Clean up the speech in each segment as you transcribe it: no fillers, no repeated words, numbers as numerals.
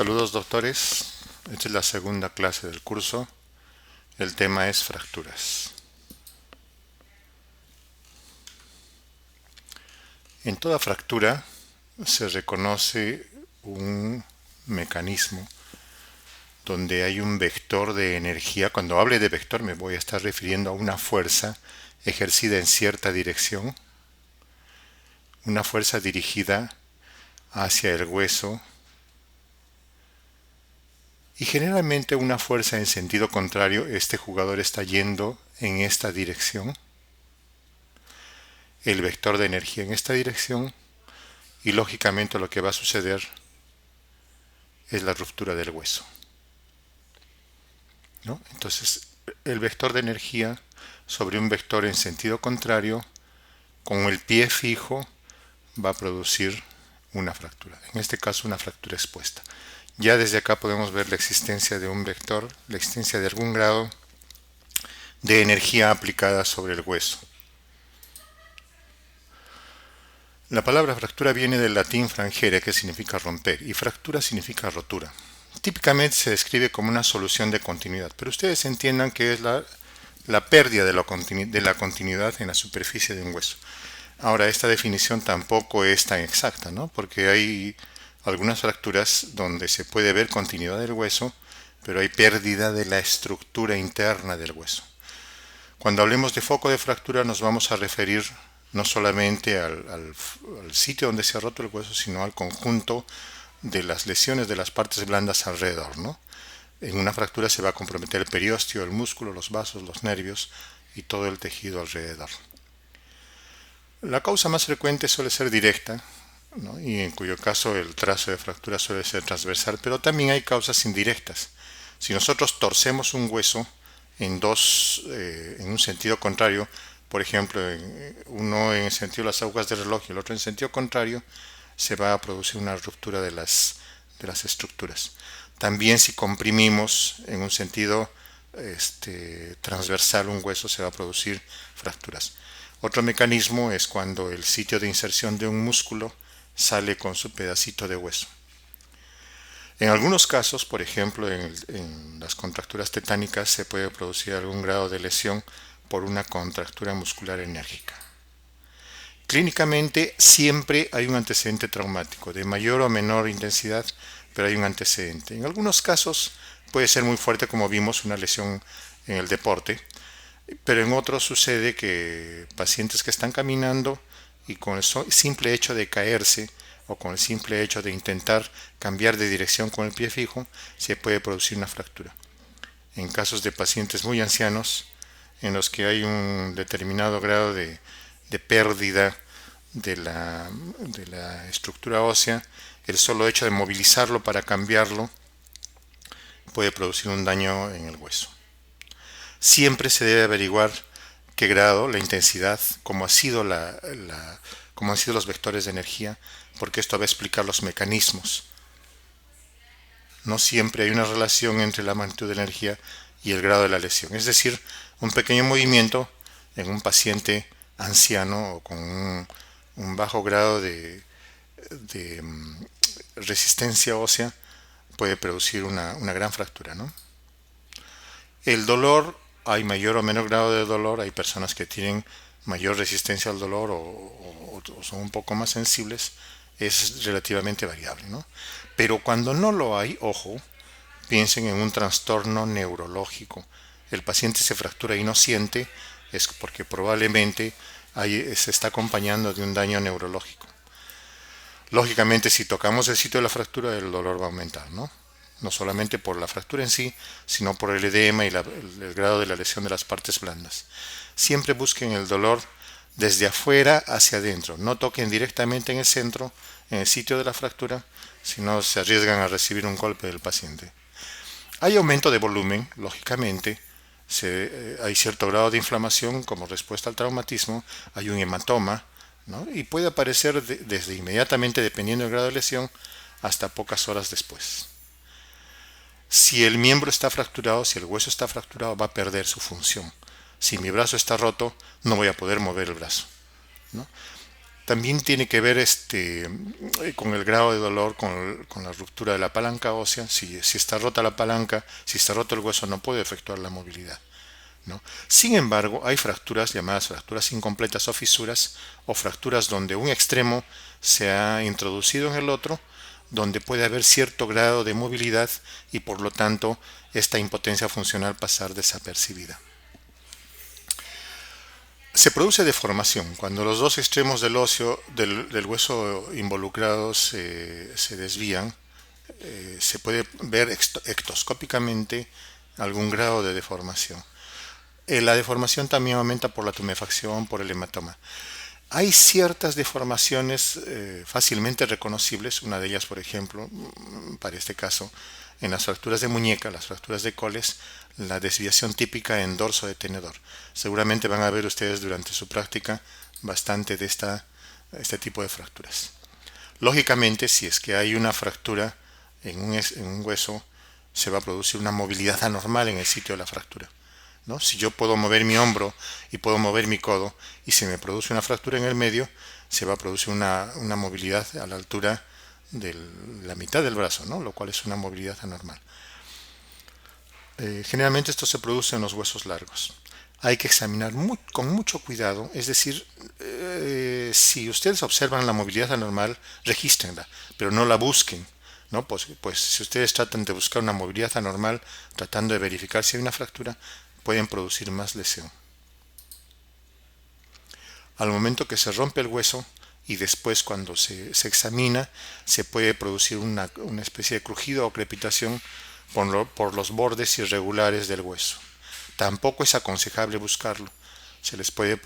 Saludos doctores, esta es la segunda clase del curso, el tema es fracturas. En toda fractura se reconoce un mecanismo donde hay un vector de energía. Cuando hable de vector me voy a estar refiriendo a una fuerza ejercida en cierta dirección, una fuerza dirigida hacia el hueso y generalmente una fuerza en sentido contrario. Este jugador está yendo en esta dirección, el vector de energía en esta dirección, y lógicamente lo que va a suceder es la ruptura del hueso, ¿no? Entonces, el vector de energía sobre un vector en sentido contrario, con el pie fijo, va a producir una fractura. En este caso, una fractura expuesta. Ya desde acá podemos ver la existencia de un vector, la existencia de algún grado de energía aplicada sobre el hueso. La palabra fractura viene del latín frangere, que significa romper, y fractura significa rotura. Típicamente se describe como una solución de continuidad, pero ustedes entiendan que es la pérdida de la continuidad en la superficie de un hueso. Ahora, esta definición tampoco es tan exacta, ¿no? Porque hay algunas fracturas donde se puede ver continuidad del hueso, pero hay pérdida de la estructura interna del hueso. Cuando hablemos de foco de fractura nos vamos a referir no solamente al sitio donde se ha roto el hueso, sino al conjunto de las lesiones de las partes blandas alrededor, ¿no? En una fractura se va a comprometer el periósteo, el músculo, los vasos, los nervios y todo el tejido alrededor. La causa más frecuente suele ser directa, ¿no? Y en cuyo caso el trazo de fractura suele ser transversal, pero también hay causas indirectas. Si nosotros torcemos un hueso en un sentido contrario, por ejemplo, uno en el sentido de las agujas del reloj y el otro en sentido contrario, se va a producir una ruptura de las estructuras. También si comprimimos en un sentido transversal un hueso, se va a producir fracturas. Otro mecanismo es cuando el sitio de inserción de un músculo sale con su pedacito de hueso. En algunos casos, por ejemplo en las contracturas tetánicas, se puede producir algún grado de lesión por una contractura muscular enérgica. Clínicamente siempre hay un antecedente traumático, de mayor o menor intensidad, pero hay un antecedente. En algunos casos puede ser muy fuerte, como vimos, una lesión en el deporte, pero en otros sucede que pacientes que están caminando y con el simple hecho de caerse o con el simple hecho de intentar cambiar de dirección con el pie fijo, se puede producir una fractura. En casos de pacientes muy ancianos, en los que hay un determinado grado de pérdida de la estructura ósea, el solo hecho de movilizarlo para cambiarlo puede producir un daño en el hueso. Siempre se debe averiguar qué grado, la intensidad, cómo cómo han sido los vectores de energía, porque esto va a explicar los mecanismos. No siempre hay una relación entre la magnitud de la energía y el grado de la lesión. Es decir, un pequeño movimiento en un paciente anciano o con un bajo grado de resistencia ósea puede producir una gran fractura, ¿no? El dolor, hay mayor o menor grado de dolor, hay personas que tienen mayor resistencia al dolor o son un poco más sensibles, es relativamente variable, ¿no? Pero cuando no lo hay, ojo, piensen en un trastorno neurológico. El paciente se fractura y no siente, es porque probablemente se está acompañando de un daño neurológico. Lógicamente, si tocamos el sitio de la fractura, el dolor va a aumentar, ¿no? No solamente por la fractura en sí, sino por el edema y el grado de la lesión de las partes blandas. Siempre busquen el dolor desde afuera hacia adentro. No toquen directamente en el centro, en el sitio de la fractura, sino se arriesgan a recibir un golpe del paciente. Hay aumento de volumen, lógicamente. Hay cierto grado de inflamación como respuesta al traumatismo. Hay un hematoma, ¿no? Y puede aparecer desde inmediatamente, dependiendo del grado de lesión, hasta pocas horas después. Si el miembro está fracturado, si el hueso está fracturado, va a perder su función. Si mi brazo está roto, no voy a poder mover el brazo, ¿no? También tiene que ver con el grado de dolor, con la ruptura de la palanca ósea. Si está rota la palanca, si está roto el hueso, no puede efectuar la movilidad, ¿no? Sin embargo, hay fracturas llamadas fracturas incompletas o fracturas donde un extremo se ha introducido en el otro, donde puede haber cierto grado de movilidad y por lo tanto esta impotencia funcional pasar desapercibida. Se produce deformación cuando los dos extremos del hueso involucrados se desvían. Se puede ver ectoscópicamente algún grado de deformación. La deformación también aumenta por la tumefacción, por el hematoma. Hay ciertas deformaciones fácilmente reconocibles, una de ellas, por ejemplo, para este caso, en las fracturas de muñeca, las fracturas de coles, la desviación típica en dorso de tenedor. Seguramente van a ver ustedes durante su práctica bastante de este tipo de fracturas. Lógicamente, si es que hay una fractura en un hueso, se va a producir una movilidad anormal en el sitio de la fractura, ¿no? Si yo puedo mover mi hombro y puedo mover mi codo y se me produce una fractura en el medio, se va a producir una movilidad a la altura de la mitad del brazo, ¿no? Lo cual es una movilidad anormal. Generalmente esto se produce en los huesos largos. Hay que examinar con mucho cuidado, es decir, si ustedes observan la movilidad anormal, regístrenla, pero no la busquen, ¿no? Pues si ustedes tratan de buscar una movilidad anormal, tratando de verificar si hay una fractura, pueden producir más lesión. Al momento que se rompe el hueso y después cuando se examina, se puede producir una especie de crujido o crepitación por los bordes irregulares del hueso. Tampoco es aconsejable buscarlo. Les puede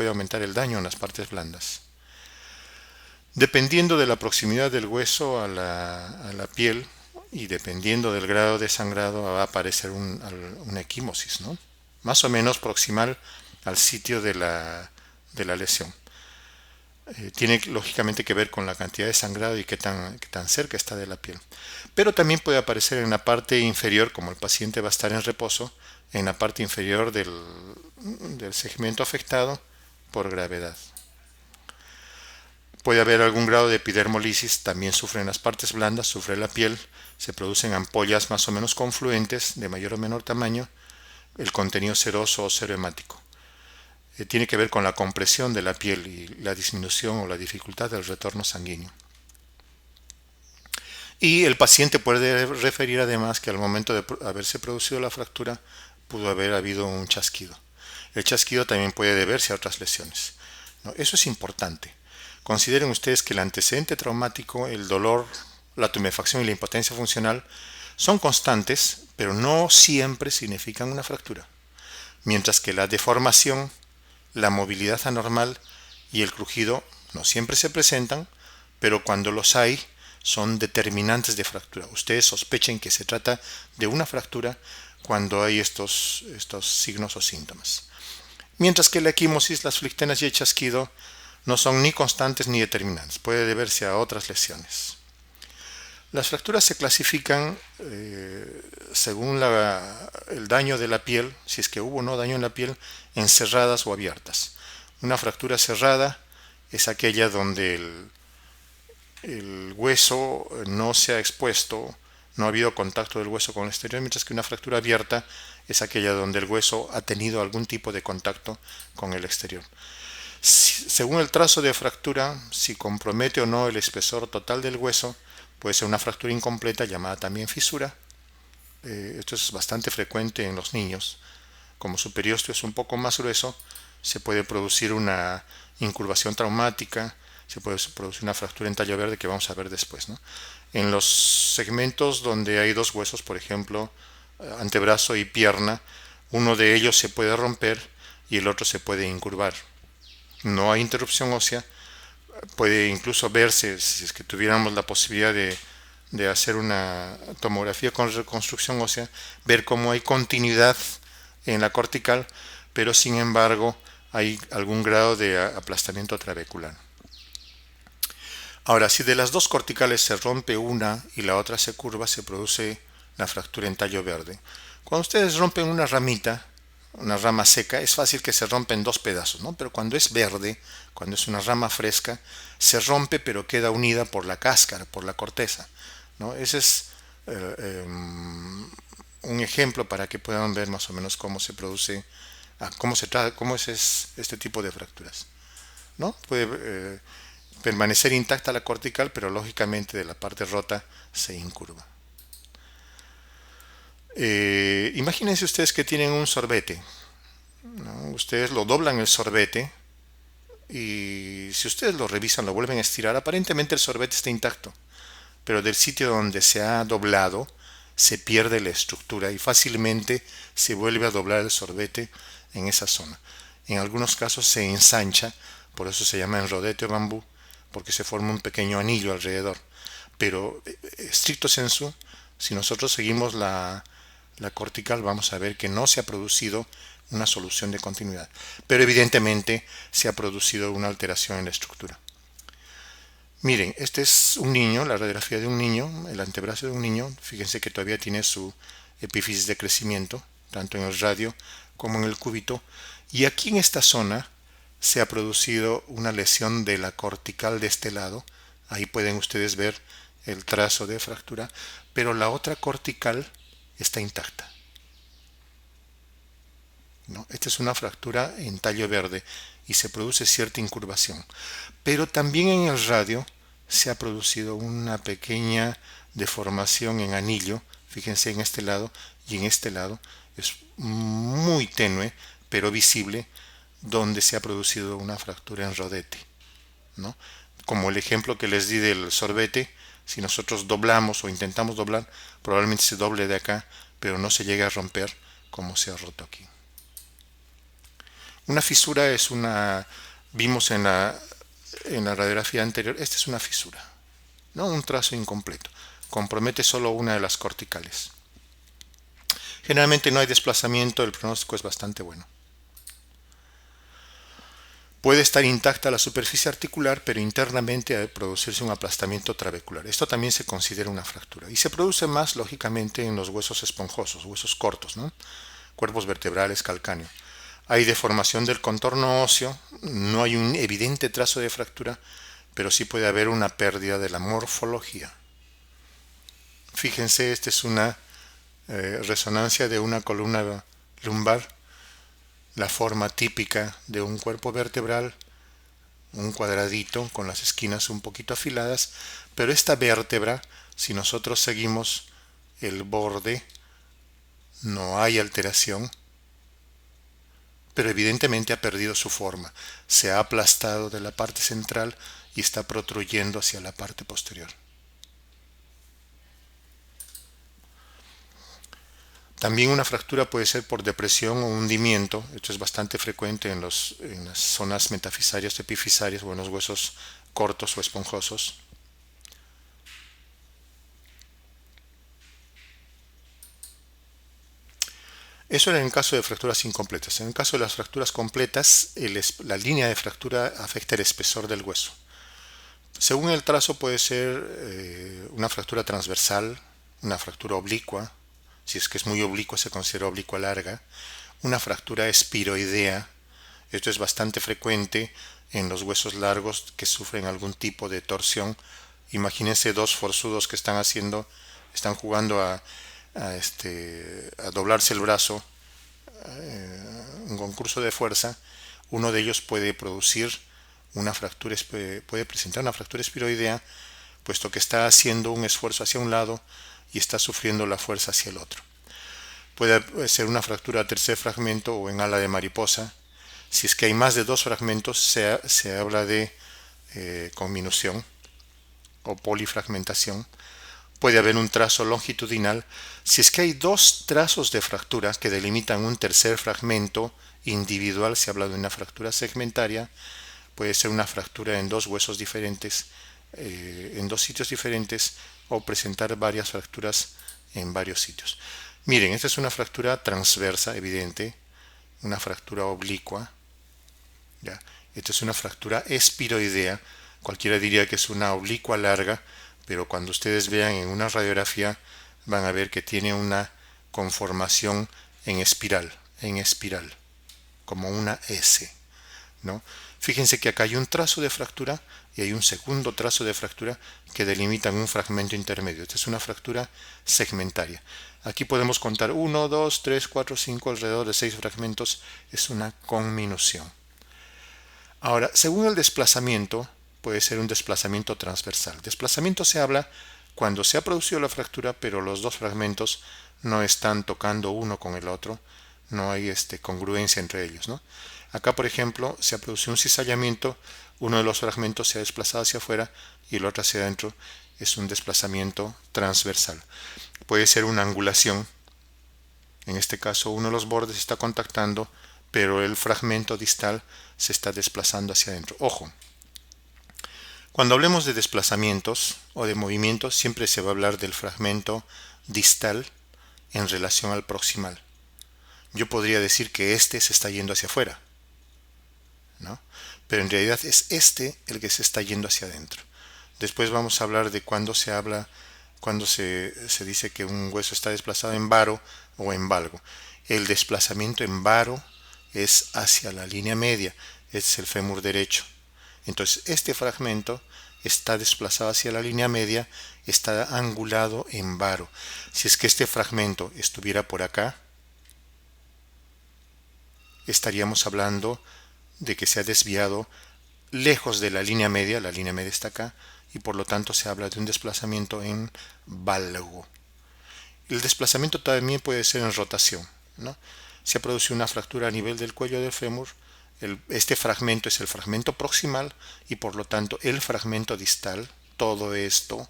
aumentar el daño en las partes blandas. Dependiendo de la proximidad del hueso a la piel y dependiendo del grado de sangrado, va a aparecer una equimosis, ¿no? Más o menos proximal al sitio de la lesión. Tiene lógicamente que ver con la cantidad de sangrado y qué tan cerca está de la piel. Pero también puede aparecer en la parte inferior, como el paciente va a estar en reposo, en la parte inferior del segmento afectado por gravedad. Puede haber algún grado de epidermolisis, también sufren las partes blandas, sufre la piel, se producen ampollas más o menos confluentes de mayor o menor tamaño, el contenido seroso o serohemático. Tiene que ver con la compresión de la piel y la disminución o la dificultad del retorno sanguíneo. Y el paciente puede referir además que al momento de haberse producido la fractura pudo haber habido un chasquido. El chasquido también puede deberse a otras lesiones, ¿no? Eso es importante. Consideren ustedes que el antecedente traumático, el dolor, la tumefacción y la impotencia funcional son constantes, pero no siempre significan una fractura. Mientras que la deformación, la movilidad anormal y el crujido no siempre se presentan, pero cuando los hay son determinantes de fractura. Ustedes sospechen que se trata de una fractura cuando hay estos signos o síntomas. Mientras que la equimosis, las flictenas y el chasquido no son ni constantes ni determinantes, puede deberse a otras lesiones. Las fracturas se clasifican según el daño de la piel, si es que hubo o no daño en la piel, en cerradas o abiertas. Una fractura cerrada es aquella donde el hueso no se ha expuesto, no ha habido contacto del hueso con el exterior, mientras que una fractura abierta es aquella donde el hueso ha tenido algún tipo de contacto con el exterior. Según el trazo de fractura, si compromete o no el espesor total del hueso, puede ser una fractura incompleta llamada también fisura. Esto es bastante frecuente en los niños. Como su periósteo es un poco más grueso, se puede producir una incurvación traumática, se puede producir una fractura en tallo verde que vamos a ver después, ¿no? En los segmentos donde hay dos huesos, por ejemplo, antebrazo y pierna, uno de ellos se puede romper y el otro se puede incurvar. No hay interrupción ósea, puede incluso verse, si es que tuviéramos la posibilidad de hacer una tomografía con reconstrucción ósea, ver cómo hay continuidad en la cortical, pero sin embargo hay algún grado de aplastamiento trabecular. Ahora, si de las dos corticales se rompe una y la otra se curva, se produce la fractura en tallo verde. Cuando ustedes rompen una ramita, una rama seca, es fácil que se rompa en dos pedazos, ¿no? Pero cuando es verde, cuando es una rama fresca, se rompe pero queda unida por la cáscara, por la corteza, ¿no? Ese es un ejemplo para que puedan ver más o menos cómo se produce, cómo se trata, cómo es este tipo de fracturas, ¿no? Puede permanecer intacta la cortical, pero lógicamente de la parte rota se incurva. Imagínense ustedes que tienen un sorbete, ¿no? Ustedes lo doblan el sorbete y si ustedes lo revisan, lo vuelven a estirar, aparentemente el sorbete está intacto, pero del sitio donde se ha doblado se pierde la estructura y fácilmente se vuelve a doblar el sorbete en esa zona. En algunos casos se ensancha, por eso se llama enrodete o bambú, porque se forma un pequeño anillo alrededor. Pero estricto sensu, si nosotros seguimos la cortical, vamos a ver que no se ha producido una solución de continuidad, pero evidentemente se ha producido una alteración en la estructura. Miren, este es un niño, la radiografía de un niño, el antebrazo de un niño. Fíjense que todavía tiene su epífisis de crecimiento, tanto en el radio como en el cúbito. Y aquí en esta zona se ha producido una lesión de la cortical de este lado. Ahí pueden ustedes ver el trazo de fractura, pero la otra cortical está intacta, ¿no? Esta es una fractura en tallo verde y se produce cierta incurvación. Pero también en el radio se ha producido una pequeña deformación en anillo, fíjense en este lado y en este lado, es muy tenue pero visible, donde se ha producido una fractura en rodete, ¿no? Como el ejemplo que les di del sorbete, si nosotros doblamos o intentamos doblar, probablemente se doble de acá, pero no se llega a romper como se ha roto aquí. Una fisura es vimos en la radiografía anterior, esta es una fisura, ¿no? Un trazo incompleto, compromete solo una de las corticales. Generalmente no hay desplazamiento, el pronóstico es bastante bueno. Puede estar intacta la superficie articular, pero internamente ha de producirse un aplastamiento trabecular. Esto también se considera una fractura y se produce más, lógicamente, en los huesos esponjosos, huesos cortos, ¿no? Cuerpos vertebrales, calcáneo. Hay deformación del contorno óseo, no hay un evidente trazo de fractura, pero sí puede haber una pérdida de la morfología. Fíjense, esta es una resonancia de una columna lumbar, la forma típica de un cuerpo vertebral, un cuadradito con las esquinas un poquito afiladas, pero esta vértebra, si nosotros seguimos el borde, no hay alteración, pero evidentemente ha perdido su forma, se ha aplastado de la parte central y está protruyendo hacia la parte posterior. También una fractura puede ser por depresión o hundimiento. Esto es bastante frecuente en las zonas metafisarias, epifisarias o en los huesos cortos o esponjosos. Eso era en el caso de fracturas incompletas. En el caso de las fracturas completas, la línea de fractura afecta el espesor del hueso. Según el trazo puede ser una fractura transversal, una fractura oblicua. Si es que es muy oblicua se considera oblicua larga, una fractura espiroidea. Esto es bastante frecuente en los huesos largos que sufren algún tipo de torsión. Imagínense dos forzudos que están jugando a doblarse el brazo, un concurso de fuerza. Uno de ellos puede presentar una fractura espiroidea, puesto que está haciendo un esfuerzo hacia un lado y está sufriendo la fuerza hacia el otro. Puede ser una fractura a tercer fragmento o en ala de mariposa. Si es que hay más de dos fragmentos, se habla de conminución o polifragmentación. Puede haber un trazo longitudinal. Si es que hay dos trazos de fractura que delimitan un tercer fragmento individual, se habla de una fractura segmentaria. Puede ser una fractura en dos huesos diferentes, en dos sitios diferentes, o presentar varias fracturas en varios sitios. Miren, esta es una fractura transversa, evidente, una fractura oblicua. ¿Ya? Esta es una fractura espiroidea. Cualquiera diría que es una oblicua larga, pero cuando ustedes vean en una radiografía van a ver que tiene una conformación en espiral, en espiral, como una S, ¿no? Fíjense que acá hay un trazo de fractura y hay un segundo trazo de fractura que delimitan un fragmento intermedio. Esta es una fractura segmentaria. Aquí podemos contar 1, 2, 3, 4, 5, alrededor de 6 fragmentos. Es una conminución. Ahora, según el desplazamiento, puede ser un desplazamiento transversal. Desplazamiento se habla cuando se ha producido la fractura, pero los dos fragmentos no están tocando uno con el otro, no hay congruencia entre ellos, ¿no? Acá, por ejemplo, se ha producido un cizallamiento, uno de los fragmentos se ha desplazado hacia afuera y el otro hacia adentro. Es un desplazamiento transversal. Puede ser una angulación. En este caso, uno de los bordes está contactando, pero el fragmento distal se está desplazando hacia adentro. Ojo, cuando hablemos de desplazamientos o de movimientos, siempre se va a hablar del fragmento distal en relación al proximal. Yo podría decir que este se está yendo hacia afuera, ¿no? Pero en realidad es este el que se está yendo hacia adentro. Después vamos a hablar de cuando se dice que un hueso está desplazado en varo o en valgo. El desplazamiento en varo es hacia la línea media, es el fémur derecho. Entonces este fragmento está desplazado hacia la línea media, está angulado en varo. Si es que este fragmento estuviera por acá, estaríamos hablando de que se ha desviado lejos de la línea media está acá, y por lo tanto se habla de un desplazamiento en valgo. El desplazamiento también puede ser en rotación, ¿no? Se ha producido una fractura a nivel del cuello del fémur, este fragmento es el fragmento proximal y por lo tanto el fragmento distal, todo esto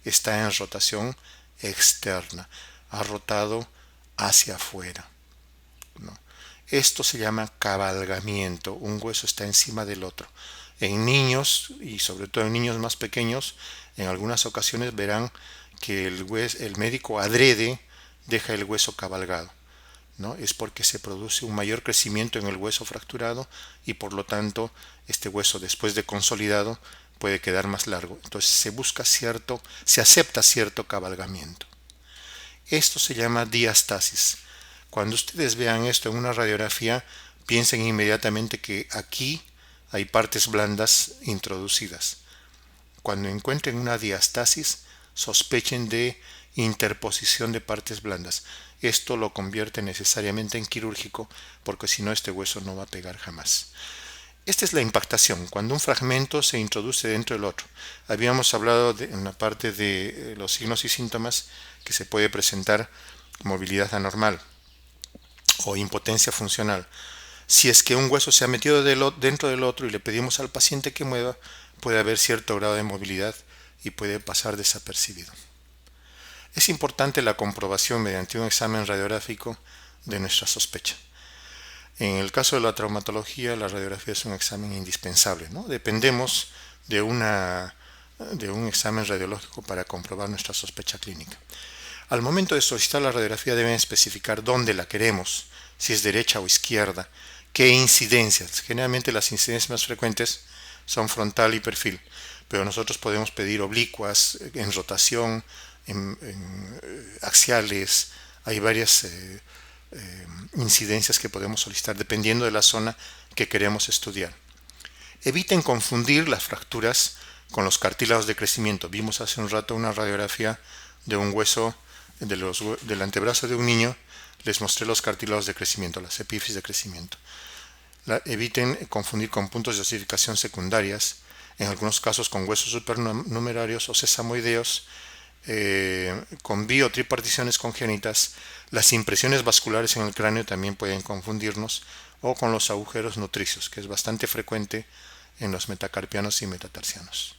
está en rotación externa, ha rotado hacia afuera, ¿no? Esto se llama cabalgamiento, un hueso está encima del otro. En niños, y sobre todo en niños más pequeños, en algunas ocasiones verán que el médico adrede deja el hueso cabalgado, ¿no? Es porque se produce un mayor crecimiento en el hueso fracturado y por lo tanto este hueso después de consolidado puede quedar más largo. Entonces se acepta cierto cabalgamiento. Esto se llama diastasis. Cuando ustedes vean esto en una radiografía, piensen inmediatamente que aquí hay partes blandas introducidas. Cuando encuentren una diastasis, sospechen de interposición de partes blandas. Esto lo convierte necesariamente en quirúrgico, porque si no este hueso no va a pegar jamás. Esta es la impactación, cuando un fragmento se introduce dentro del otro. Habíamos hablado en la parte de los signos y síntomas que se puede presentar movilidad anormal o impotencia funcional. Si es que un hueso se ha metido dentro del otro y le pedimos al paciente que mueva, puede haber cierto grado de movilidad y puede pasar desapercibido. Es importante la comprobación mediante un examen radiográfico de nuestra sospecha. En el caso de la traumatología, la radiografía es un examen indispensable, ¿no? Dependemos de un examen radiológico para comprobar nuestra sospecha clínica. Al momento de solicitar la radiografía deben especificar dónde la queremos, si es derecha o izquierda, qué incidencias. Generalmente las incidencias más frecuentes son frontal y perfil, pero nosotros podemos pedir oblicuas, en rotación, en axiales. Hay varias incidencias que podemos solicitar dependiendo de la zona que queremos estudiar. Eviten confundir las fracturas con los cartílagos de crecimiento. Vimos hace un rato una radiografía de un hueso del antebrazo de un niño. Les mostré los cartílagos de crecimiento, las epífisis de crecimiento. Eviten confundir con puntos de osificación secundarias, en algunos casos con huesos supernumerarios o sesamoideos, con bi o triparticiones congénitas. Las impresiones vasculares en el cráneo también pueden confundirnos, o con los agujeros nutricios, que es bastante frecuente en los metacarpianos y metatarsianos.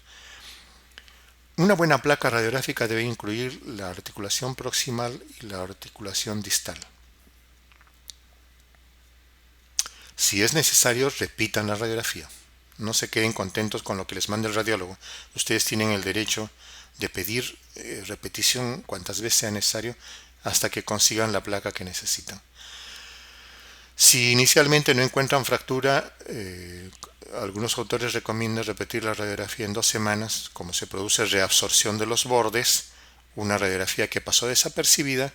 Una buena placa radiográfica debe incluir la articulación proximal y la articulación distal. Si es necesario, repitan la radiografía. No se queden contentos con lo que les manda el radiólogo. Ustedes tienen el derecho de pedir repetición cuantas veces sea necesario hasta que consigan la placa que necesitan. Si inicialmente no encuentran fractura, algunos autores recomiendan repetir la radiografía en 2 semanas. Como se produce reabsorción de los bordes, una radiografía que pasó desapercibida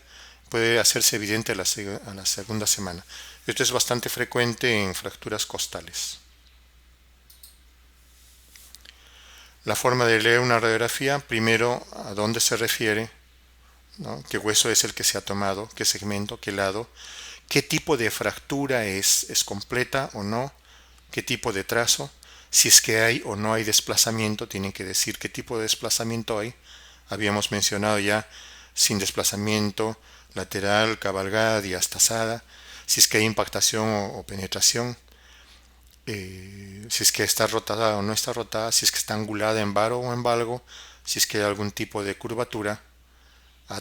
puede hacerse evidente a la segunda semana. Esto es bastante frecuente en fracturas costales. La forma de leer una radiografía, primero a dónde se refiere, ¿no? ¿Qué hueso es el que se ha tomado? ¿Qué segmento? ¿Qué lado? ¿Qué tipo de fractura es completa o no? ¿Qué tipo de trazo? Si es que hay o no hay desplazamiento, tienen que decir qué tipo de desplazamiento hay. Habíamos mencionado ya sin desplazamiento, lateral, cabalgada, diastazada, si es que hay impactación o penetración, si es que está rotada o no está rotada, si es que está angulada en varo o en valgo, si es que hay algún tipo de curvatura,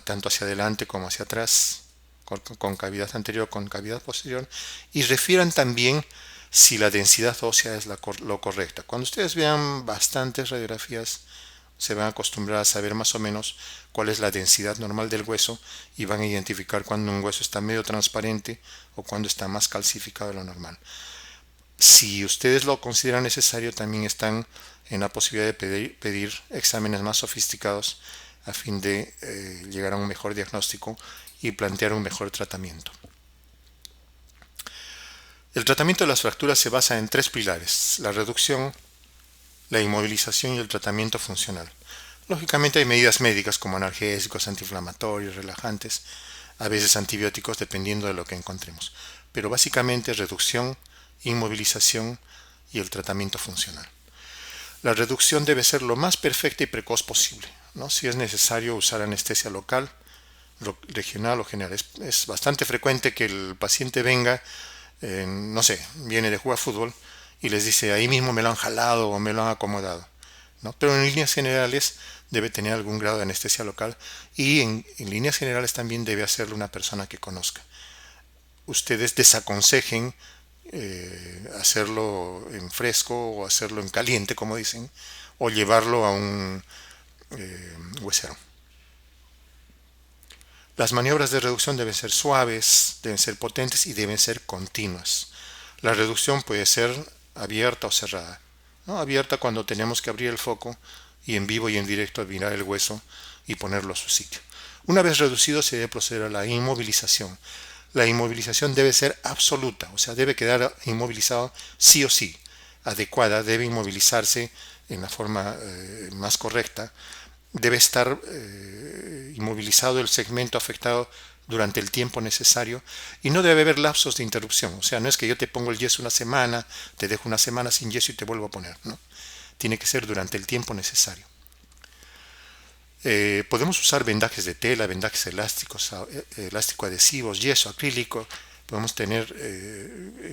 tanto hacia adelante como hacia atrás, con cavidad anterior o con cavidad posterior, y refieran también si la densidad ósea es lo correcta. Cuando ustedes vean bastantes radiografías, se van a acostumbrar a saber más o menos cuál es la densidad normal del hueso y van a identificar cuando un hueso está medio transparente o cuando está más calcificado de lo normal. Si ustedes lo consideran necesario, también están en la posibilidad de pedir exámenes más sofisticados a fin de llegar a un mejor diagnóstico y plantear un mejor tratamiento. El tratamiento de las fracturas se basa en 3 pilares: la reducción, la inmovilización y el tratamiento funcional. Lógicamente hay medidas médicas como analgésicos, antiinflamatorios, relajantes, a veces antibióticos dependiendo de lo que encontremos, pero básicamente reducción, inmovilización y el tratamiento funcional. La reducción debe ser lo más perfecta y precoz posible, ¿no? Si es necesario usar anestesia local, regional o general. Es bastante frecuente que el paciente venga, no sé, viene de jugar fútbol y les dice ahí mismo me lo han jalado o me lo han acomodado, ¿no? Pero en líneas generales debe tener algún grado de anestesia local y en líneas generales también debe hacerlo una persona que conozca. Ustedes desaconsejen hacerlo en fresco o hacerlo en caliente, como dicen, o llevarlo a un huesero. Las maniobras de reducción deben ser suaves, deben ser potentes y deben ser continuas. La reducción puede ser abierta o cerrada, ¿no? Abierta cuando tenemos que abrir el foco y en vivo y en directo mirar el hueso y ponerlo a su sitio. Una vez reducido se debe proceder a la inmovilización. La inmovilización debe ser absoluta, o sea, debe quedar inmovilizado sí o sí, adecuada, debe inmovilizarse en la forma más correcta, debe estar inmovilizado el segmento afectado durante el tiempo necesario y no debe haber lapsos de interrupción, o sea, no es que yo te pongo el yeso una semana, te dejo una semana sin yeso y te vuelvo a poner, ¿no? Tiene que ser durante el tiempo necesario. Podemos usar vendajes de tela, vendajes elásticos, elástico adhesivos, yeso, acrílico. Podemos tener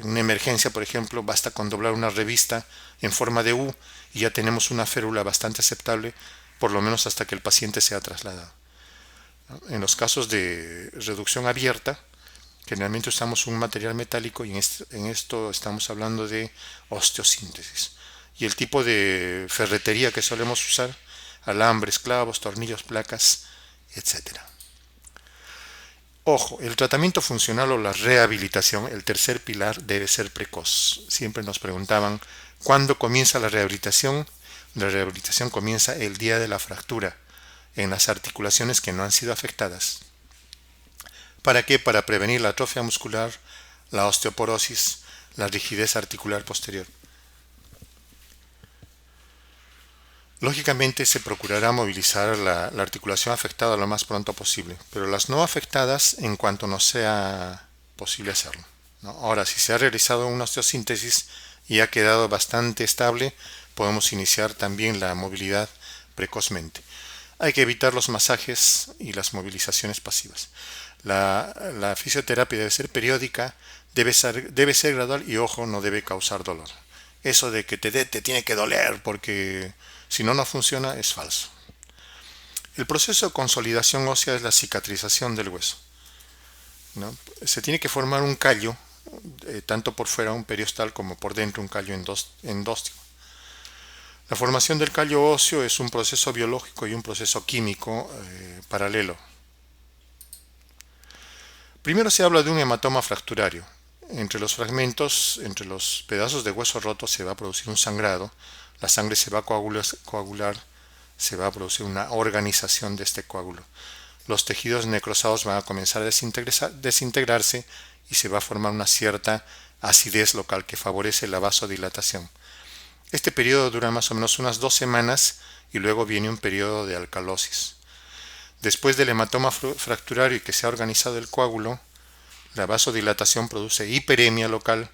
una emergencia, por ejemplo, basta con doblar una revista en forma de U y ya tenemos una férula bastante aceptable, por lo menos hasta que el paciente sea trasladado. En los casos de reducción abierta, generalmente usamos un material metálico y en esto estamos hablando de osteosíntesis. Y el tipo de ferretería que solemos usar: alambres, clavos, tornillos, placas, etc. Ojo, el tratamiento funcional o la rehabilitación, el tercer pilar, debe ser precoz. Siempre nos preguntaban, ¿cuándo comienza la rehabilitación? La rehabilitación comienza el día de la fractura, en las articulaciones que no han sido afectadas. ¿Para qué? Para prevenir la atrofia muscular, la osteoporosis, la rigidez articular posterior. Lógicamente se procurará movilizar la articulación afectada lo más pronto posible, pero las no afectadas en cuanto no sea posible hacerlo, ¿no? Ahora, si se ha realizado una osteosíntesis y ha quedado bastante estable, podemos iniciar también la movilidad precozmente. Hay que evitar los masajes y las movilizaciones pasivas. La fisioterapia debe ser periódica, debe ser gradual y, ojo, no debe causar dolor. Eso de que te tiene que doler porque si no, no funciona, es falso. El proceso de consolidación ósea es la cicatrización del hueso, ¿no? Se tiene que formar un callo, tanto por fuera un periostal como por dentro un callo endóstico. La formación del callo óseo es un proceso biológico y un proceso químico paralelo. Primero se habla de un hematoma fracturario. Entre los fragmentos, entre los pedazos de hueso roto se va a producir un sangrado, la sangre se va a coagular, se va a producir una organización de este coágulo. los tejidos necrosados van a comenzar a desintegrarse y se va a formar una cierta acidez local que favorece la vasodilatación. Este periodo dura más o menos unas 2 semanas y luego viene un periodo de alcalosis. Después del hematoma fracturario y que se ha organizado el coágulo, la vasodilatación produce hiperemia local.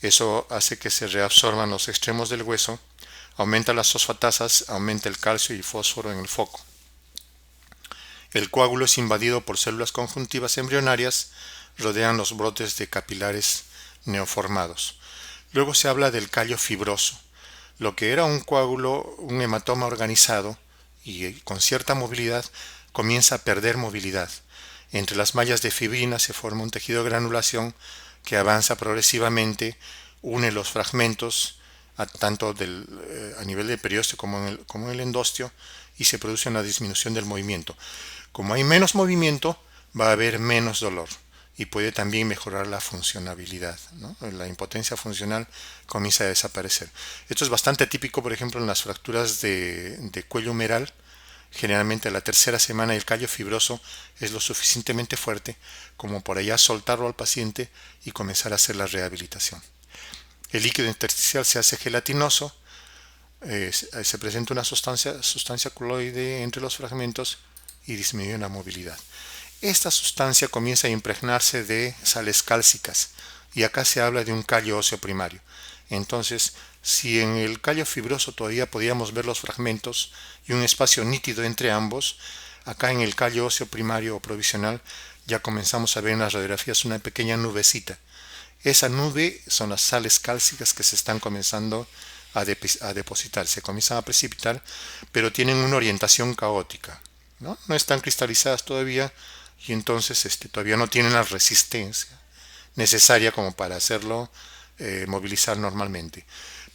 Eso hace que se reabsorban los extremos del hueso, aumenta las fosfatasas, aumenta el calcio y fósforo en el foco. El coágulo es invadido por células conjuntivas embrionarias, rodean los brotes de capilares neoformados. Luego se habla del callo fibroso. Lo que era un coágulo, un hematoma organizado y con cierta movilidad, comienza a perder movilidad. Entre las mallas de fibrina se forma un tejido de granulación que avanza progresivamente, une los fragmentos tanto a nivel del periósteo como en el endostio, y se produce una disminución del movimiento. Como hay menos movimiento, va a haber menos dolor y puede también mejorar la funcionabilidad, ¿no? La impotencia funcional comienza a desaparecer. Esto es bastante típico, por ejemplo, en las fracturas de cuello humeral. Generalmente a la 3ª semana el callo fibroso es lo suficientemente fuerte como para ya soltarlo al paciente y comenzar a hacer la rehabilitación. El líquido intersticial se hace gelatinoso, se presenta una sustancia coloide entre los fragmentos y disminuye la movilidad. Esta sustancia comienza a impregnarse de sales cálcicas y acá se habla de un callo óseo primario. Entonces, si en el callo fibroso todavía podíamos ver los fragmentos y un espacio nítido entre ambos, acá en el callo óseo primario o provisional ya comenzamos a ver en las radiografías una pequeña nubecita. Esa nube son las sales cálcicas que se están comenzando a depositar, se comienzan a precipitar, pero tienen una orientación caótica, ¿no? No están cristalizadas todavía y entonces todavía no tienen la resistencia necesaria como para hacerlo movilizar normalmente.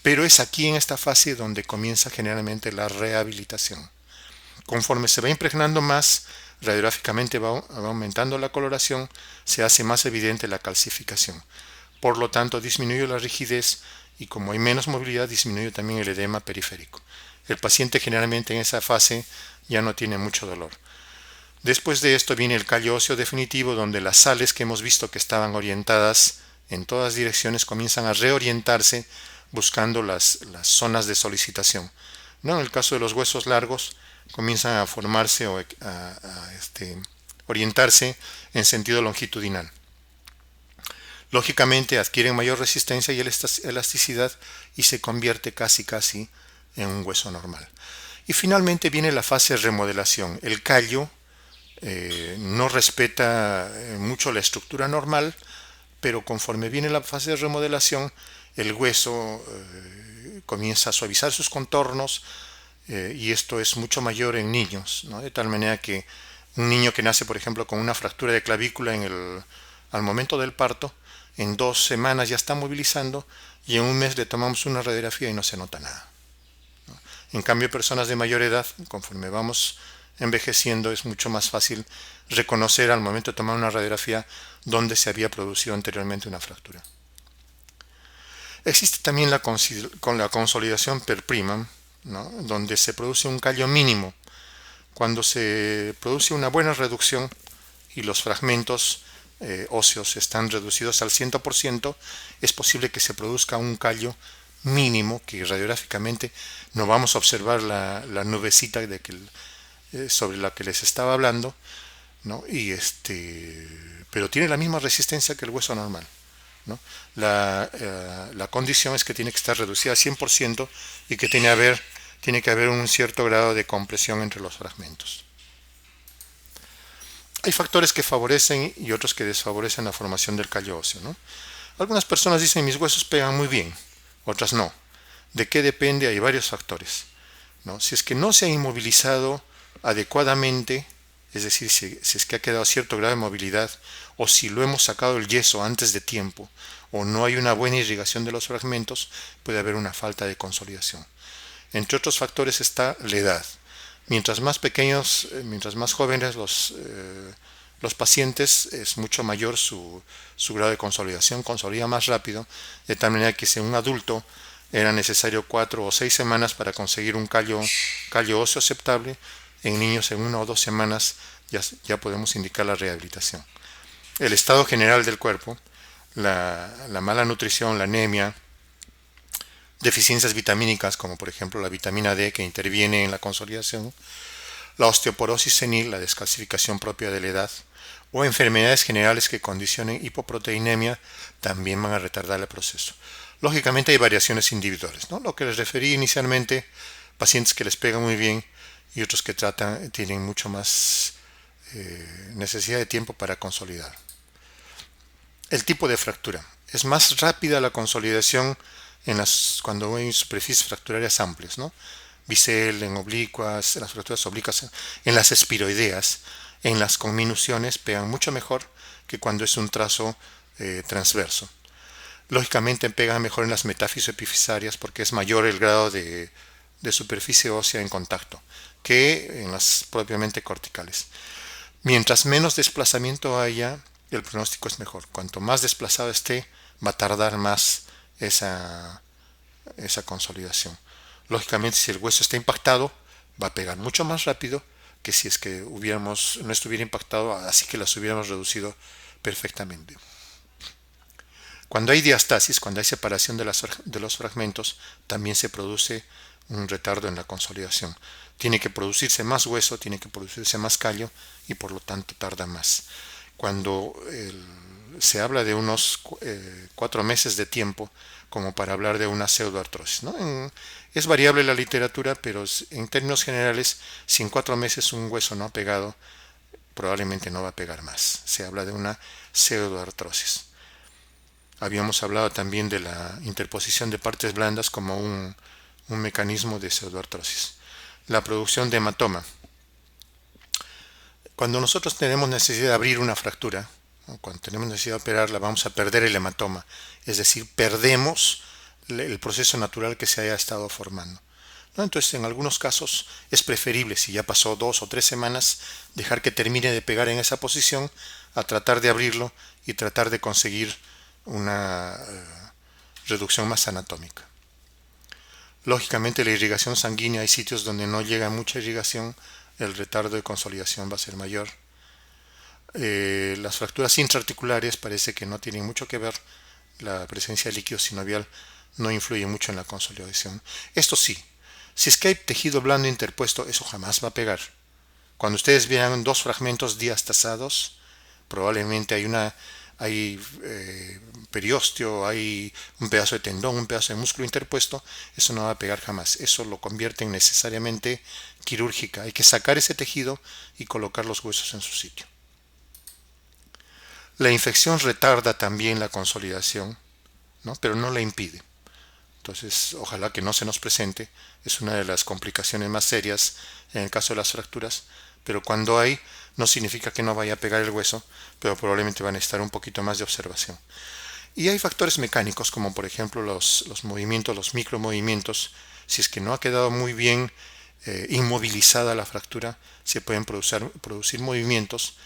Pero es aquí en esta fase donde comienza generalmente la rehabilitación. Conforme se va impregnando más, radiográficamente va aumentando la coloración, se hace más evidente la calcificación. Por lo tanto, disminuye la rigidez y como hay menos movilidad, disminuye también el edema periférico. El paciente generalmente en esa fase ya no tiene mucho dolor. Después de esto viene el callo óseo definitivo, donde las sales que hemos visto que estaban orientadas en todas direcciones comienzan a reorientarse buscando las zonas de solicitación, ¿no? En el caso de los huesos largos comienzan a formarse o orientarse en sentido longitudinal. Lógicamente adquieren mayor resistencia y elasticidad y se convierte casi en un hueso normal. Y finalmente viene la fase de remodelación. El callo no respeta mucho la estructura normal, pero conforme viene la fase de remodelación, el hueso comienza a suavizar sus contornos y esto es mucho mayor en niños, ¿no? De tal manera que un niño que nace, por ejemplo, con una fractura de clavícula al momento del parto, en 2 semanas ya está movilizando y en un mes le tomamos una radiografía y no se nota nada, ¿no? En cambio, personas de mayor edad, conforme vamos envejeciendo, es mucho más fácil reconocer al momento de tomar una radiografía dónde se había producido anteriormente una fractura. Existe también la consolidación per primam, ¿no? Donde se produce un callo mínimo. Cuando se produce una buena reducción y los fragmentos óseos están reducidos al 100%, es posible que se produzca un callo mínimo que radiográficamente no vamos a observar la nubecita sobre la que les estaba hablando, ¿no? Pero tiene la misma resistencia que el hueso normal, ¿no? La condición es que tiene que estar reducida al 100% y que tiene que haber un cierto grado de compresión entre los fragmentos. Hay factores que favorecen y otros que desfavorecen la formación del callo óseo, ¿no? Algunas personas dicen mis huesos pegan muy bien, otras no. ¿De qué depende? Hay varios factores, ¿no? Si es que no se ha inmovilizado adecuadamente, es decir, si es que ha quedado cierto grado de movilidad, o si lo hemos sacado el yeso antes de tiempo, o no hay una buena irrigación de los fragmentos, puede haber una falta de consolidación. Entre otros factores está la edad. Mientras más pequeños, mientras más jóvenes los pacientes, es mucho mayor su grado de consolidación, consolida más rápido, de tal manera que si un adulto era necesario 4 o 6 semanas para conseguir un callo óseo aceptable, En niños en 1 o 2 semanas ya podemos indicar la rehabilitación. El estado general del cuerpo, la mala nutrición, la anemia, deficiencias vitamínicas como por ejemplo la vitamina D que interviene en la consolidación, la osteoporosis senil, la descalcificación propia de la edad, o enfermedades generales que condicionen hipoproteinemia también van a retardar el proceso. Lógicamente hay variaciones individuales, ¿no? Lo que les referí inicialmente, pacientes que les pega muy bien y otros que tienen mucho más necesidad de tiempo para consolidar. El tipo de fractura. Es más rápida la consolidación cuando hay superficies fracturarias amplias, ¿no? Bisel, en oblicuas, en las fracturas oblicuas, en las espiroideas, en las conminuciones pegan mucho mejor que cuando es un trazo transverso. Lógicamente pegan mejor en las metáfiso-epifisarias porque es mayor el grado de superficie ósea en contacto que en las propiamente corticales. Mientras menos desplazamiento haya, el pronóstico es mejor. Cuanto más desplazado esté, va a tardar más esa consolidación. Lógicamente, si el hueso está impactado, va a pegar mucho más rápido que si es que no estuviera impactado, así que las hubiéramos reducido perfectamente. Cuando hay diastasis, cuando hay separación de los fragmentos, también se produce un retardo en la consolidación. Tiene que producirse más hueso, tiene que producirse más callo y por lo tanto tarda más. Cuando se habla de unos 4 meses de tiempo como para hablar de una pseudoartrosis, ¿no? Es variable la literatura, pero en términos generales, si en 4 meses un hueso no ha pegado, probablemente no va a pegar más. Se habla de una pseudoartrosis. Habíamos hablado también de la interposición de partes blandas como un mecanismo de pseudoartrosis. La producción de hematoma. Cuando nosotros tenemos necesidad de abrir una fractura, o cuando tenemos necesidad de operarla, vamos a perder el hematoma. Es decir, perdemos el proceso natural que se haya estado formando, ¿no? Entonces, en algunos casos es preferible, si ya pasó 2 o 3 semanas, dejar que termine de pegar en esa posición, a tratar de abrirlo y tratar de conseguir una reducción más anatómica. Lógicamente, la irrigación sanguínea, hay sitios donde no llega mucha irrigación, el retardo de consolidación va a ser mayor. Las fracturas intraarticulares parece que no tienen mucho que ver, la presencia de líquido sinovial no influye mucho en la consolidación. Esto sí, si es que hay tejido blando interpuesto, eso jamás va a pegar. Cuando ustedes vean 2 fragmentos diastasados, probablemente hay periósteo, hay un pedazo de tendón, un pedazo de músculo interpuesto, eso no va a pegar jamás. Eso lo convierte en necesariamente quirúrgica. Hay que sacar ese tejido y colocar los huesos en su sitio. La infección retarda también la consolidación, ¿no? Pero no la impide. Entonces, ojalá que no se nos presente. Es una de las complicaciones más serias en el caso de las fracturas. Pero cuando hay, no significa que no vaya a pegar el hueso, pero probablemente van a necesitar un poquito más de observación. Y hay factores mecánicos, como por ejemplo los movimientos, los micromovimientos. Si es que no ha quedado muy bien inmovilizada la fractura, se pueden producir movimientos,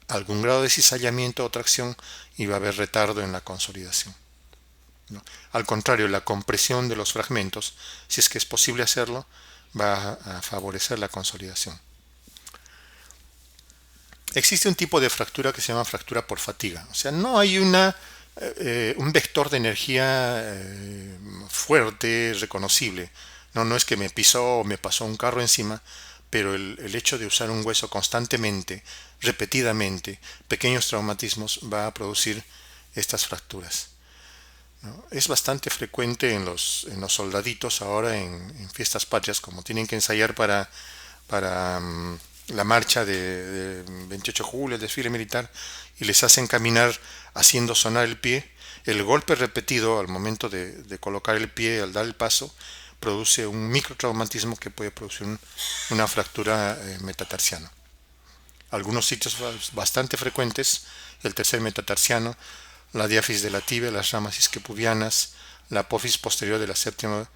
algún grado de cizallamiento o tracción, y va a haber retardo en la consolidación, ¿no? Al contrario, la compresión de los fragmentos, si es que es posible hacerlo, va a favorecer la consolidación. Existe un tipo de fractura que se llama fractura por fatiga. O sea, no hay un vector de energía fuerte, reconocible. No es que me pisó o me pasó un carro encima, pero el hecho de usar un hueso constantemente, repetidamente, pequeños traumatismos, va a producir estas fracturas, ¿no? Es bastante frecuente en los soldaditos ahora en fiestas patrias, como tienen que ensayar para la marcha de 28 de julio, el desfile militar, y les hacen caminar haciendo sonar el pie. El golpe repetido al momento de colocar el pie, al dar el paso, produce un microtraumatismo que puede producir una fractura metatarsiana. Algunos sitios bastante frecuentes: el tercer metatarsiano, la diáfisis de la tibia, las ramas isquiopubianas, la apófisis posterior de la séptima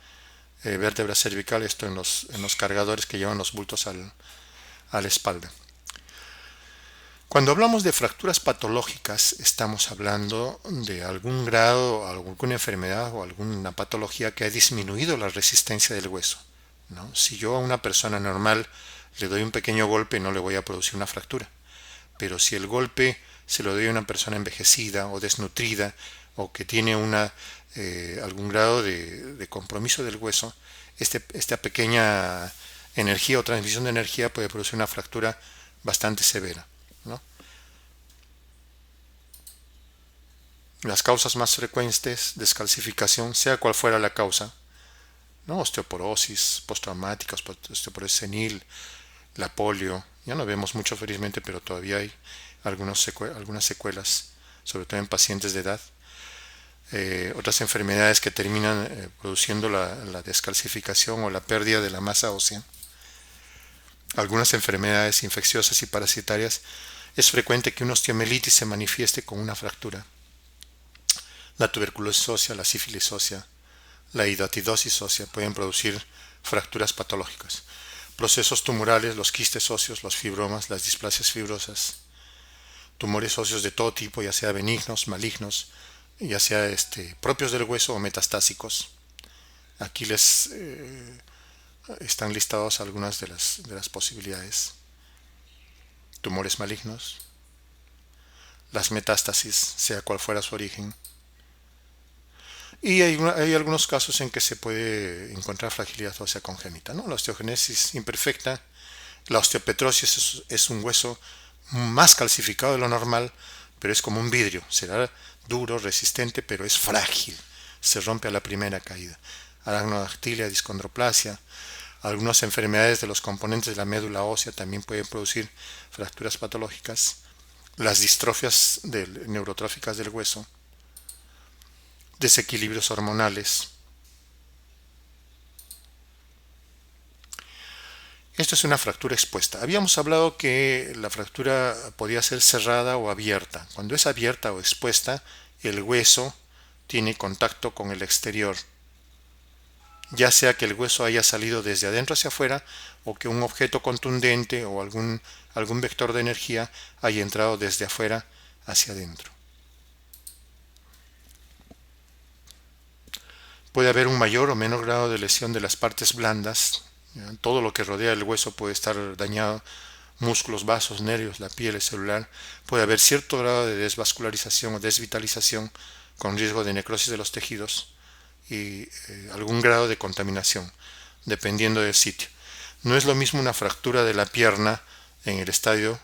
vértebra cervical, esto en los cargadores que llevan los bultos a la espalda. Cuando hablamos de fracturas patológicas, estamos hablando de algún grado, alguna enfermedad o alguna patología que ha disminuido la resistencia del hueso, ¿no? Si yo a una persona normal le doy un pequeño golpe, no le voy a producir una fractura. Pero si el golpe se lo doy a una persona envejecida o desnutrida o que tiene algún grado de compromiso del hueso, esta pequeña energía o transmisión de energía puede producir una fractura bastante severa, ¿no? Las causas más frecuentes de descalcificación, sea cual fuera la causa, ¿no? Osteoporosis postraumática, osteoporosis senil, la polio, ya no vemos mucho felizmente, pero todavía hay algunas secuelas, sobre todo en pacientes de edad. Otras enfermedades que terminan produciendo la descalcificación o la pérdida de la masa ósea. Algunas enfermedades infecciosas y parasitarias, es frecuente que una osteomielitis se manifieste con una fractura. La tuberculosis ósea, la sífilis ósea, la hidatidosis ósea pueden producir fracturas patológicas. Procesos tumorales, los quistes óseos, los fibromas, las displasias fibrosas, tumores óseos de todo tipo, ya sea benignos, malignos, ya sea propios del hueso o metastásicos. Aquí les están listados algunas de las posibilidades. Tumores malignos, las metástasis, sea cual fuera su origen. Y hay algunos casos en que se puede encontrar fragilidad ósea congénita, ¿no? La osteogenesis imperfecta, la osteopetrosis es un hueso más calcificado de lo normal, pero es como un vidrio, será duro, resistente, pero es frágil, se rompe a la primera caída. Aracnodactilia, discondroplasia, algunas enfermedades de los componentes de la médula ósea también pueden producir fracturas patológicas. Las distrofias neurotróficas del hueso, desequilibrios hormonales. Esto es una fractura expuesta. Habíamos hablado que la fractura podía ser cerrada o abierta. Cuando es abierta o expuesta, el hueso tiene contacto con el exterior, ya sea que el hueso haya salido desde adentro hacia afuera o que un objeto contundente o algún vector de energía haya entrado desde afuera hacia adentro. Puede haber un mayor o menor grado de lesión de las partes blandas. Todo lo que rodea el hueso puede estar dañado, músculos, vasos, nervios, la piel, el celular. Puede haber cierto grado de desvascularización o desvitalización con riesgo de necrosis de los tejidos y algún grado de contaminación, dependiendo del sitio. No es lo mismo una fractura de la pierna en el estadio,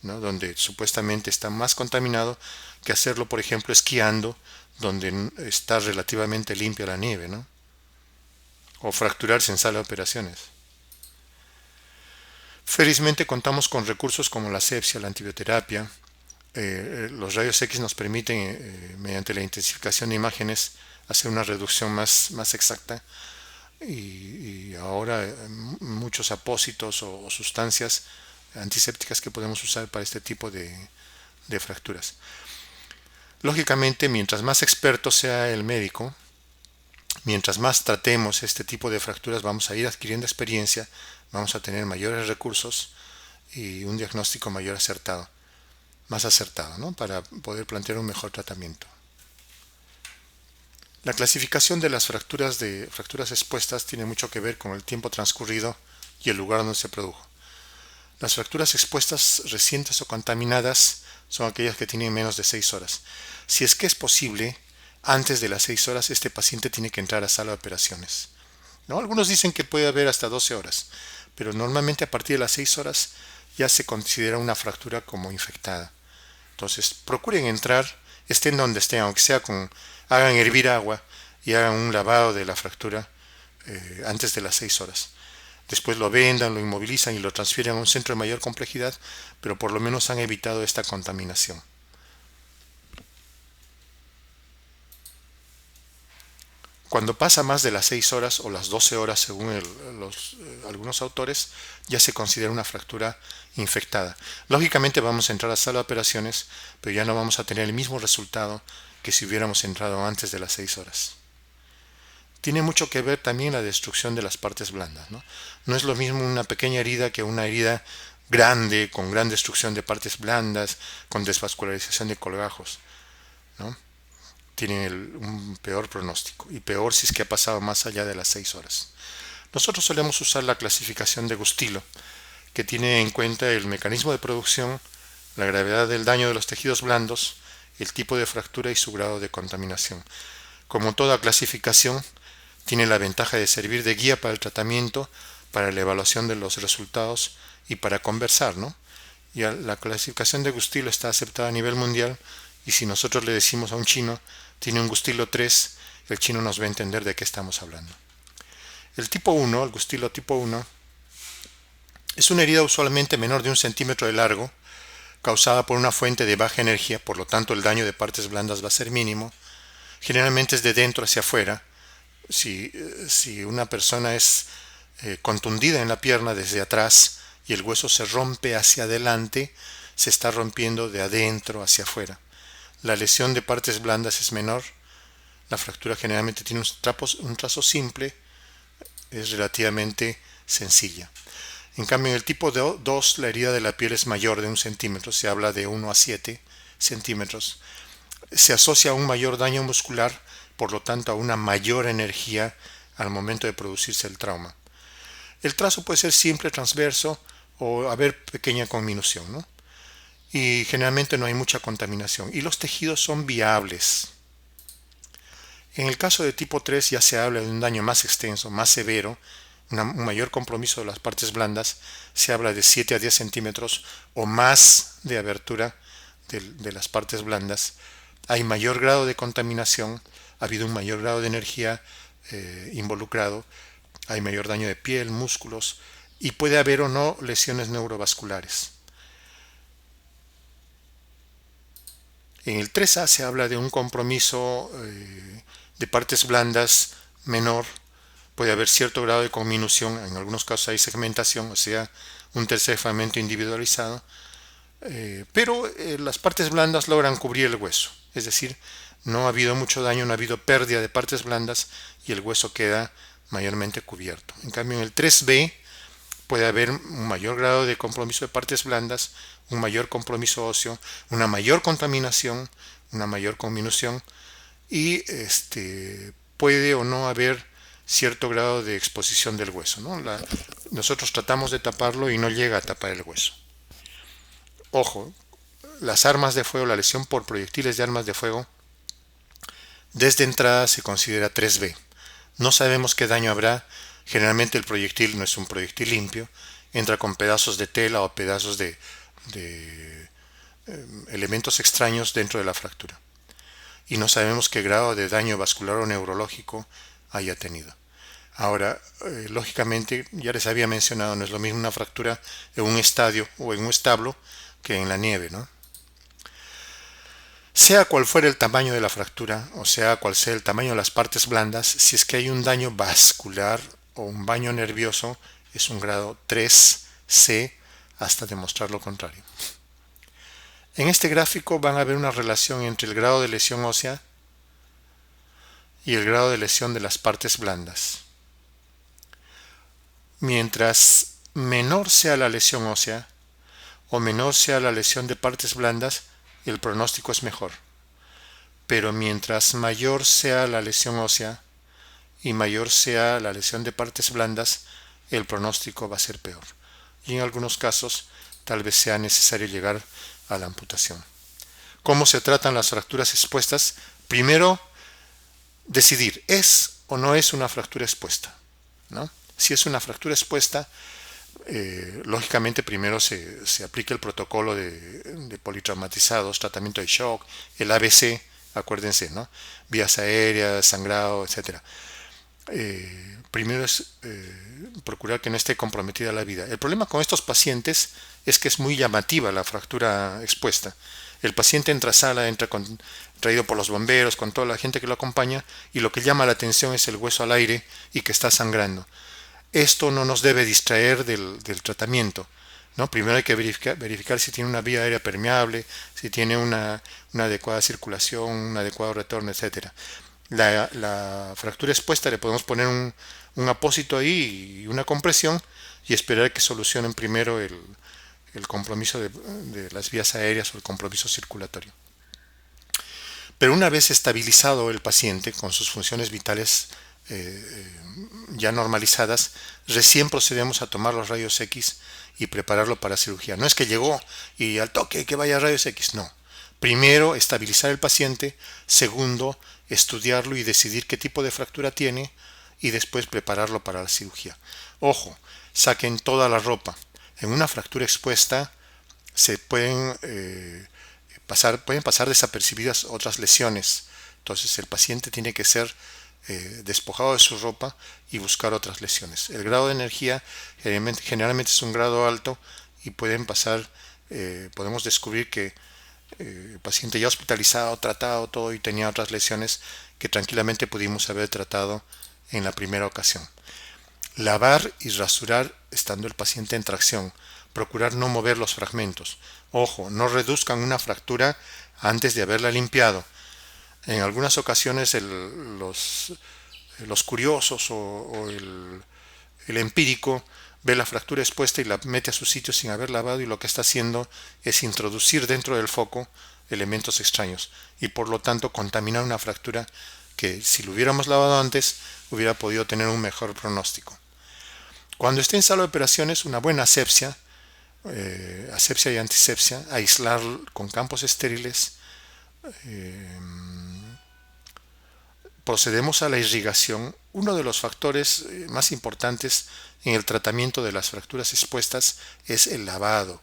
¿no?, donde supuestamente está más contaminado, que hacerlo, por ejemplo, esquiando, donde está relativamente limpia la nieve, ¿no? O fracturarse en sala de operaciones. Felizmente contamos con recursos como la asepsia, la antibioterapia. Los rayos X nos permiten, mediante la intensificación de imágenes, hacer una reducción más exacta. Y ahora muchos apósitos o sustancias antisépticas que podemos usar para este tipo de fracturas. Lógicamente, mientras más experto sea el médico, mientras más tratemos este tipo de fracturas, vamos a ir adquiriendo experiencia, vamos a tener mayores recursos y un diagnóstico más acertado, ¿no?, para poder plantear un mejor tratamiento. La clasificación de las fracturas expuestas tiene mucho que ver con el tiempo transcurrido y el lugar donde se produjo. Las fracturas expuestas recientes o contaminadas son aquellas que tienen menos de 6 horas. Si es que es posible, antes de las 6 horas este paciente tiene que entrar a sala de operaciones, ¿no? Algunos dicen que puede haber hasta 12 horas, pero normalmente a partir de las 6 horas ya se considera una fractura como infectada. Entonces, procuren entrar, estén donde estén, aunque sea hagan hervir agua y hagan un lavado de la fractura antes de las 6 horas. Después lo vendan, lo inmovilizan y lo transfieren a un centro de mayor complejidad, pero por lo menos han evitado esta contaminación. Cuando pasa más de las 6 horas o las 12 horas, según algunos autores, ya se considera una fractura infectada. Lógicamente vamos a entrar a sala de operaciones, pero ya no vamos a tener el mismo resultado que si hubiéramos entrado antes de las 6 horas. Tiene mucho que ver también la destrucción de las partes blandas, ¿no? No es lo mismo una pequeña herida que una herida grande, con gran destrucción de partes blandas, con desvascularización de colgajos, ¿no? Tienen un peor pronóstico, y peor si es que ha pasado más allá de las 6 horas. Nosotros solemos usar la clasificación de Gustilo, que tiene en cuenta el mecanismo de producción, la gravedad del daño de los tejidos blandos, el tipo de fractura y su grado de contaminación. Como toda clasificación, tiene la ventaja de servir de guía para el tratamiento, para la evaluación de los resultados y para conversar, ¿no? Ya la clasificación de Gustilo está aceptada a nivel mundial, y si nosotros le decimos a un chino, tiene un Gustilo 3, el chino nos va a entender de qué estamos hablando. El tipo 1, el Gustilo tipo 1, es una herida usualmente menor de 1 centímetro de largo, causada por una fuente de baja energía, por lo tanto el daño de partes blandas va a ser mínimo. Generalmente es de dentro hacia afuera. Si una persona es contundida en la pierna desde atrás y el hueso se rompe hacia adelante, se está rompiendo de adentro hacia afuera. La lesión de partes blandas es menor. La fractura generalmente tiene un trazo simple, es relativamente sencilla. En cambio, en el tipo 2, la herida de la piel es mayor de 1 centímetro, se habla de 1 a 7 centímetros. Se asocia a un mayor daño muscular, por lo tanto a una mayor energía al momento de producirse el trauma. El trazo puede ser simple, transverso o haber pequeña conminución, ¿no? Y generalmente no hay mucha contaminación. Y los tejidos son viables. En el caso de tipo 3 ya se habla de un daño más extenso, más severo, un mayor compromiso de las partes blandas. Se habla de 7 a 10 centímetros o más de abertura de las partes blandas. Hay mayor grado de contaminación, ha habido un mayor grado de energía involucrado, hay mayor daño de piel, músculos, y puede haber o no lesiones neurovasculares. En el 3A se habla de un compromiso de partes blandas menor, puede haber cierto grado de conminución, en algunos casos hay segmentación, o sea, un tercer fragmento individualizado, pero las partes blandas logran cubrir el hueso, es decir, no ha habido mucho daño, no ha habido pérdida de partes blandas y el hueso queda mayormente cubierto. En cambio, en el 3B puede haber un mayor grado de compromiso de partes blandas, un mayor compromiso óseo, una mayor contaminación, una mayor conminución y puede o no haber cierto grado de exposición del hueso, ¿no? Nosotros tratamos de taparlo y no llega a tapar el hueso. Ojo, las armas de fuego, la lesión por proyectiles de armas de fuego, desde entrada se considera 3B. No sabemos qué daño habrá. Generalmente el proyectil no es un proyectil limpio, entra con pedazos de tela o pedazos de elementos extraños dentro de la fractura. Y no sabemos qué grado de daño vascular o neurológico haya tenido. Ahora, lógicamente, ya les había mencionado, no es lo mismo una fractura en un estadio o en un establo que en la nieve, ¿no? Sea cual fuera el tamaño de la fractura, o sea cual sea el tamaño de las partes blandas, si es que hay un daño vascular o un daño nervioso, es un grado 3C hasta demostrar lo contrario. En este gráfico van a ver una relación entre el grado de lesión ósea y el grado de lesión de las partes blandas. Mientras menor sea la lesión ósea o menor sea la lesión de partes blandas, el pronóstico es mejor. Pero mientras mayor sea la lesión ósea y mayor sea la lesión de partes blandas, el pronóstico va a ser peor. Y en algunos casos tal vez sea necesario llegar a la amputación. ¿Cómo se tratan las fracturas expuestas? Primero, decidir, ¿es o no es una fractura expuesta? ¿No? Si es una fractura expuesta, lógicamente primero se aplica el protocolo de politraumatizados, tratamiento de shock, el ABC, acuérdense, ¿no? Vías aéreas, sangrado, etc. Primero es procurar que no esté comprometida la vida. El problema con estos pacientes es que es muy llamativa la fractura expuesta. El paciente entra a sala, traído por los bomberos, con toda la gente que lo acompaña, y lo que llama la atención es el hueso al aire y que está sangrando. Esto no nos debe distraer del tratamiento, ¿no? Primero hay que verificar si tiene una vía aérea permeable, si tiene una adecuada circulación, un adecuado retorno, etc. La fractura expuesta le podemos poner un apósito ahí y una compresión y esperar que solucionen primero el compromiso de las vías aéreas o el compromiso circulatorio. Pero una vez estabilizado el paciente con sus funciones vitales ya normalizadas, recién procedemos a tomar los rayos X y prepararlo para cirugía. No es que llegó y al toque que vaya a rayos X, no. Primero, estabilizar el paciente. Segundo, estudiarlo y decidir qué tipo de fractura tiene y después prepararlo para la cirugía. Ojo, saquen toda la ropa. En una fractura expuesta se pueden pasar desapercibidas otras lesiones. Entonces el paciente tiene que ser despojado de su ropa y buscar otras lesiones. El grado de energía generalmente es un grado alto y podemos descubrir que el paciente ya hospitalizado, tratado, todo y tenía otras lesiones que tranquilamente pudimos haber tratado en la primera ocasión. Lavar y rasurar estando el paciente en tracción. Procurar no mover los fragmentos. Ojo, no reduzcan una fractura antes de haberla limpiado. En algunas ocasiones los curiosos o el empírico ve la fractura expuesta y la mete a su sitio sin haber lavado y lo que está haciendo es introducir dentro del foco elementos extraños y por lo tanto contaminar una fractura que si lo hubiéramos lavado antes hubiera podido tener un mejor pronóstico. Cuando esté en sala de operaciones, una buena asepsia y antisepsia, aislar con campos estériles. Procedemos a la irrigación. Uno de los factores más importantes en el tratamiento de las fracturas expuestas es el lavado.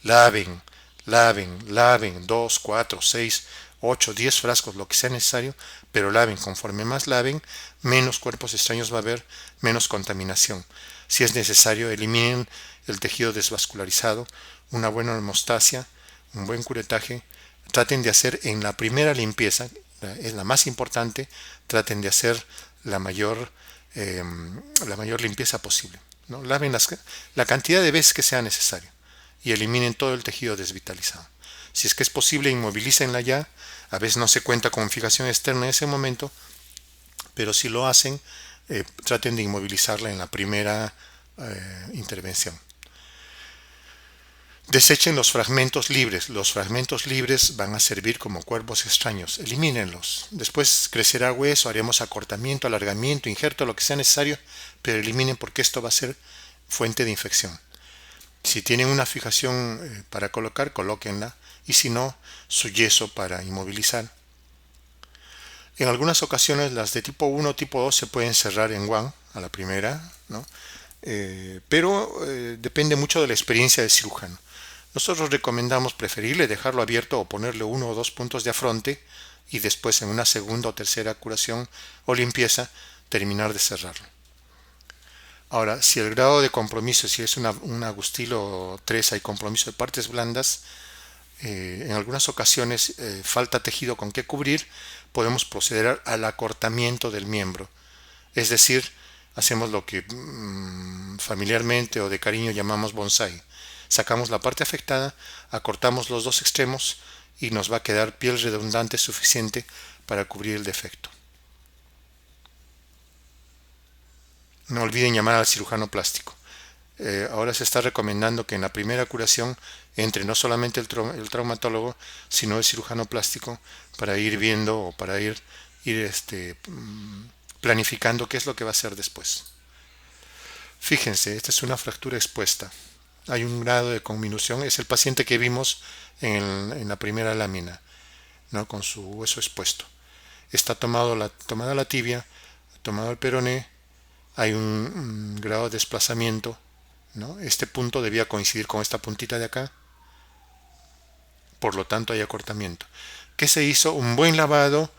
Laven, laven, laven 2, 4, 6, 8, 10 frascos, lo que sea necesario, pero laven. Conforme más laven, menos cuerpos extraños va a haber, menos contaminación. Si es necesario, eliminen el tejido desvascularizado, una buena hemostasia, un buen curetaje. Traten de hacer en la primera limpieza, es la más importante, traten de hacer la mayor limpieza posible, ¿no? Laven la cantidad de veces que sea necesario y eliminen todo el tejido desvitalizado. Si es que es posible, inmovilícenla ya. A veces no se cuenta con fijación externa en ese momento, pero si lo hacen, traten de inmovilizarla en la primera intervención. Desechen los fragmentos libres. Los fragmentos libres van a servir como cuerpos extraños. Elimínenlos. Después crecerá hueso, haremos acortamiento, alargamiento, injerto, lo que sea necesario, pero eliminen porque esto va a ser fuente de infección. Si tienen una fijación para colocar, colóquenla. Y si no, su yeso para inmovilizar. En algunas ocasiones las de tipo 1 o tipo 2 se pueden cerrar en guan a la primera, ¿no? Pero depende mucho de la experiencia del cirujano. Nosotros recomendamos preferirle dejarlo abierto o ponerle 1 o 2 puntos de afronte y después en una segunda o tercera curación o limpieza terminar de cerrarlo. Ahora, si el grado de compromiso, si es un Agustilo 3, hay compromiso de partes blandas, en algunas ocasiones falta tejido con que cubrir, podemos proceder al acortamiento del miembro. Es decir, hacemos lo que familiarmente o de cariño llamamos bonsai. Sacamos la parte afectada, acortamos los dos extremos y nos va a quedar piel redundante suficiente para cubrir el defecto. No olviden llamar al cirujano plástico. Ahora se está recomendando que en la primera curación entre no solamente el traumatólogo, sino el cirujano plástico para ir viendo o para ir planificando qué es lo que va a hacer después. Fíjense, esta es una fractura expuesta. Hay un grado de conminución, es el paciente que vimos en la primera lámina, ¿no? Con su hueso expuesto. Está tomada la tibia, tomado el peroné, hay un grado de desplazamiento, ¿no? Este punto debía coincidir con esta puntita de acá, por lo tanto hay acortamiento. ¿Qué se hizo? Un buen lavado,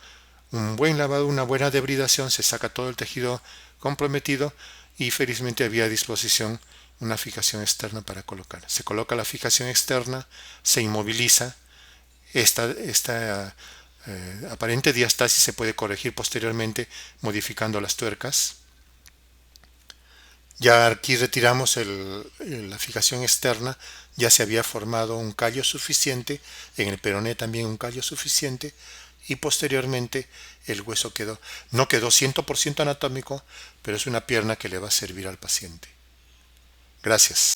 una buena debridación, se saca todo el tejido comprometido y felizmente había a disposición una fijación externa para colocar. Se coloca la fijación externa, se inmoviliza. Esta aparente diastasis se puede corregir posteriormente modificando las tuercas. Ya aquí retiramos la fijación externa, ya se había formado un callo suficiente, en el peroné también un callo suficiente, y posteriormente el hueso no quedó 100% anatómico, pero es una pierna que le va a servir al paciente. Gracias.